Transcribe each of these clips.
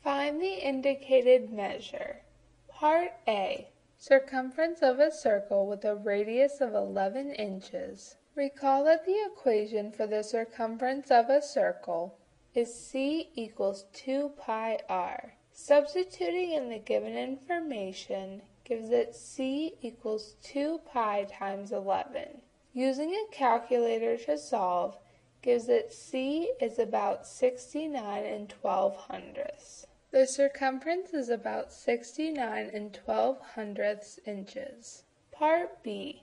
Find the indicated measure. Part A. Circumference of a circle with a radius of 11 inches. Recall that the equation for the circumference of a circle is c equals 2 pi r. Substituting in the given information gives that c equals 2 pi times 11. Using a calculator to solve gives that c is about 69 12/100ths. The circumference is about 69 12/100ths inches. Part B.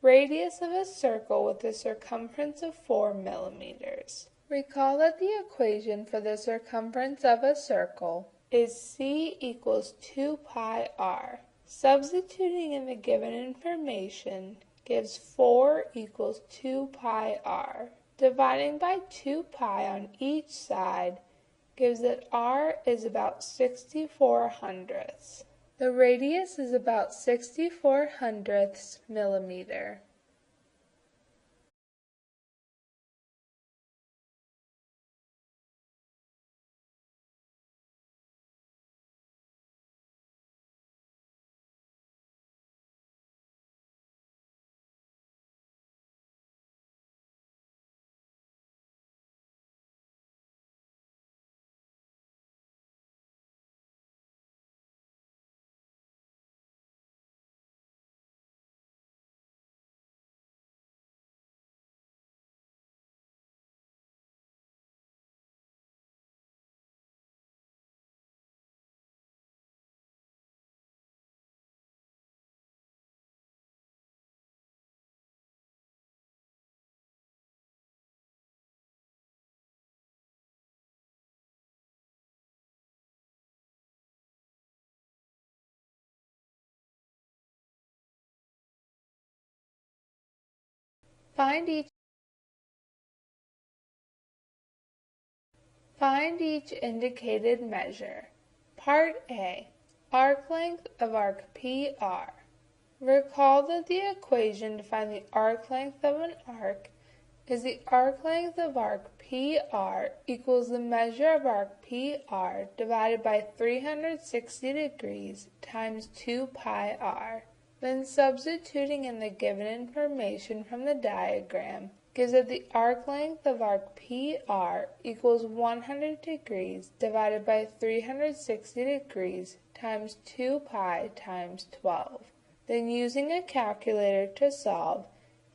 Radius of a circle with a circumference of 4 millimeters. Recall that the equation for the circumference of a circle is c equals 2 pi r. Substituting in the given information gives 4 equals 2 pi r. Dividing by 2 pi on each side gives that r is about 64 hundredths. The radius is about 64 hundredths millimeter. Find each indicated measure. Part A. Arc length of arc PR. Recall that the equation to find the arc length of an arc is the arc length of arc PR equals the measure of arc PR divided by 360 degrees times 2 pi r. Then substituting in the given information from the diagram gives that the arc length of arc PR equals 100 degrees divided by 360 degrees times 2 pi times 12. Then using a calculator to solve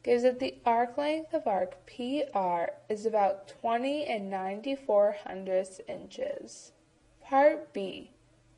gives that the arc length of arc PR is about 20 94/100ths inches. Part B.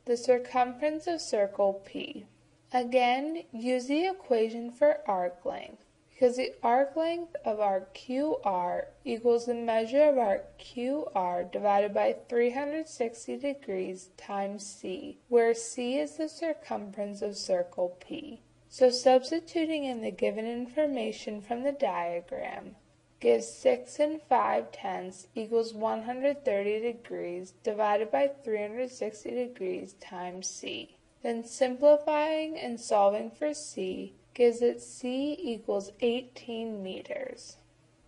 The circumference of circle P. Again, use the equation for arc length, because the arc length of arc QR equals the measure of arc QR divided by 360 degrees times c, where c is the circumference of circle P. So substituting in the given information from the diagram gives 6 5/10 equals 130 degrees divided by 360 degrees times c. Then simplifying and solving for c gives that c equals 18 meters.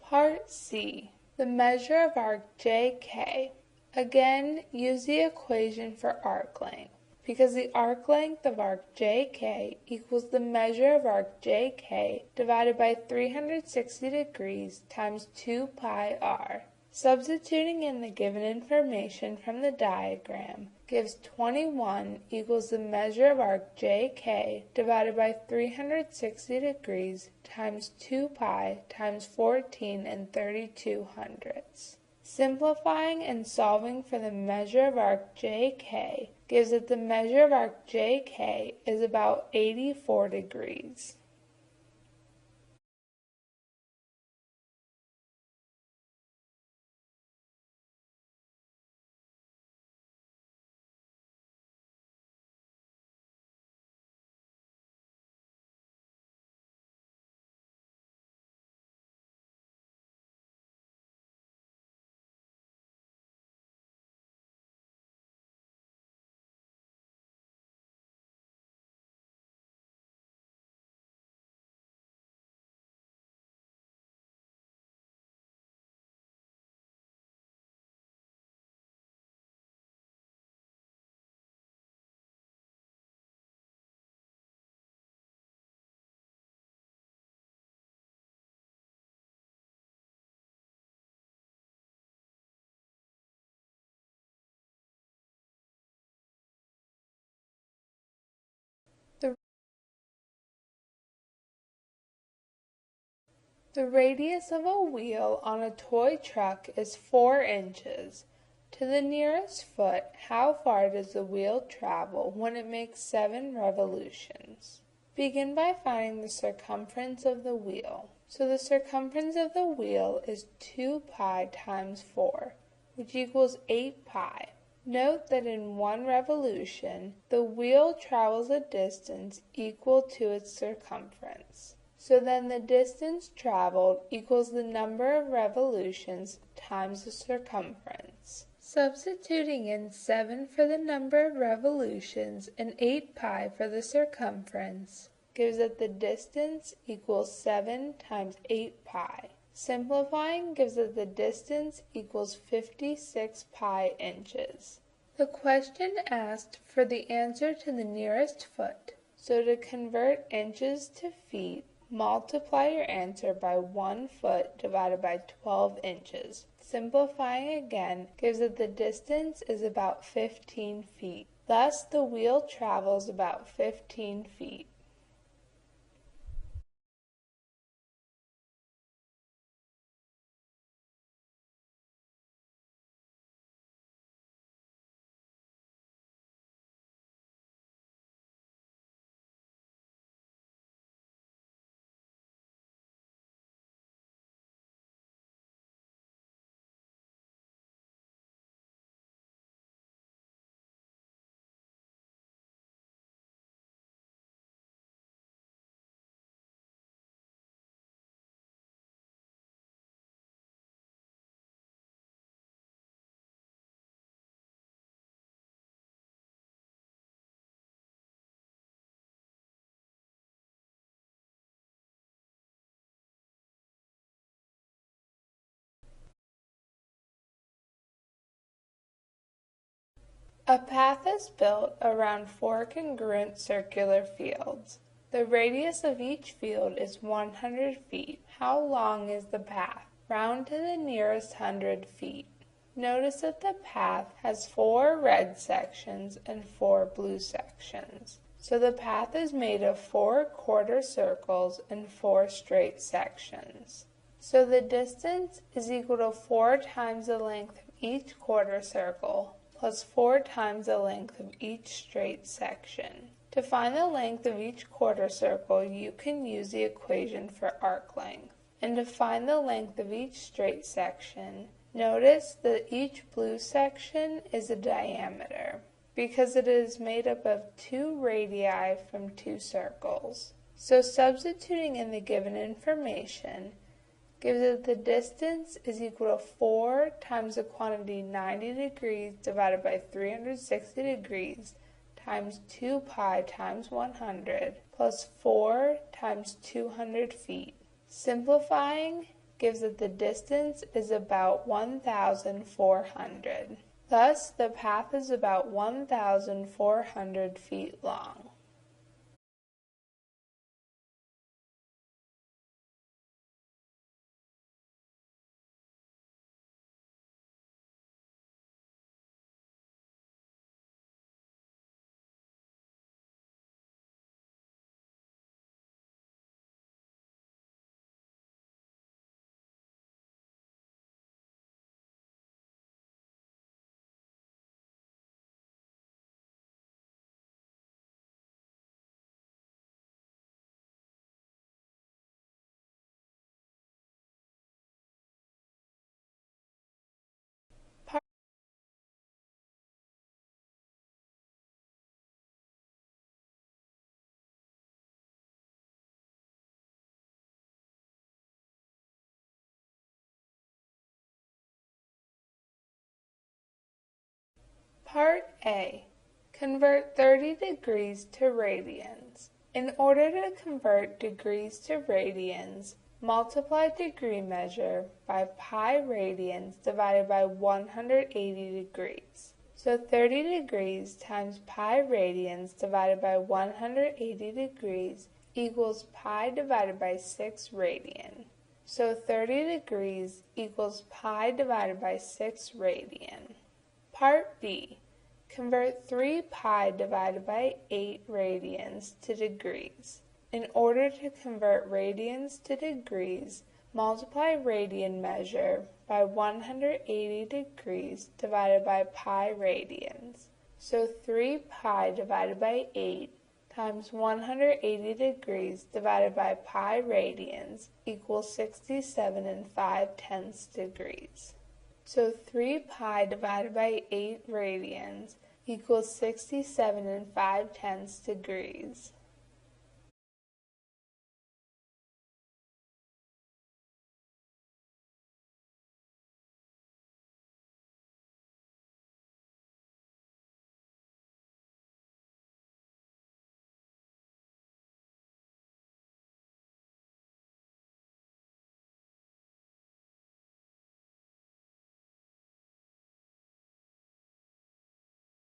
Part C. The measure of arc JK. Again, use the equation for arc length, because the arc length of arc JK equals the measure of arc JK divided by 360 degrees times 2 pi r. Substituting in the given information from the diagram gives 21 equals the measure of arc JK divided by 360 degrees times 2 pi times 14 32/100ths. Simplifying and solving for the measure of arc JK gives that the measure of arc JK is about 84 degrees. The radius of a wheel on a toy truck is 4 inches. To the nearest foot, how far does the wheel travel when it makes 7 revolutions? Begin by finding the circumference of the wheel. So the circumference of the wheel is 2 pi times 4, which equals 8 pi. Note that in 1 revolution, the wheel travels a distance equal to its circumference. So then the distance traveled equals the number of revolutions times the circumference. Substituting in 7 for the number of revolutions and 8 pi for the circumference gives that the distance equals 7 times 8 pi. Simplifying gives that the distance equals 56 pi inches. The question asked for the answer to the nearest foot. So to convert inches to feet, multiply your answer by 1 foot divided by 12 inches. Simplifying again gives that the distance is about 15 feet. Thus, the wheel travels about 15 feet. A path is built around 4 congruent circular fields. The radius of each field is 100 feet. How long is the path? Round to the nearest 100 feet. Notice that the path has 4 red sections and 4 blue sections. So the path is made of 4 quarter circles and 4 straight sections. So the distance is equal to 4 times the length of each quarter circle plus 4 times the length of each straight section. To find the length of each quarter circle, you can use the equation for arc length. And to find the length of each straight section, notice that each blue section is a diameter, because it is made up of 2 radii from 2 circles. So substituting in the given information gives that the distance is equal to 4 times the quantity 90 degrees divided by 360 degrees times 2 pi times 100 plus 4 times 200 feet. Simplifying gives that the distance is about 1,400. Thus, the path is about 1,400 feet long. Part A. Convert 30 degrees to radians. In order to convert degrees to radians, multiply degree measure by pi radians divided by 180 degrees. So 30 degrees times pi radians divided by 180 degrees equals pi divided by 6 radian. So 30 degrees equals pi divided by 6 radian. Part B. Convert 3 pi divided by 8 radians to degrees. In order to convert radians to degrees, Multiply radian measure by 180 degrees divided by pi radians. So 3 pi divided by 8 times 180 degrees divided by pi radians equals 67 and 5/10 degrees. So 3 pi divided by 8 radians equals 67 and 5/10 degrees.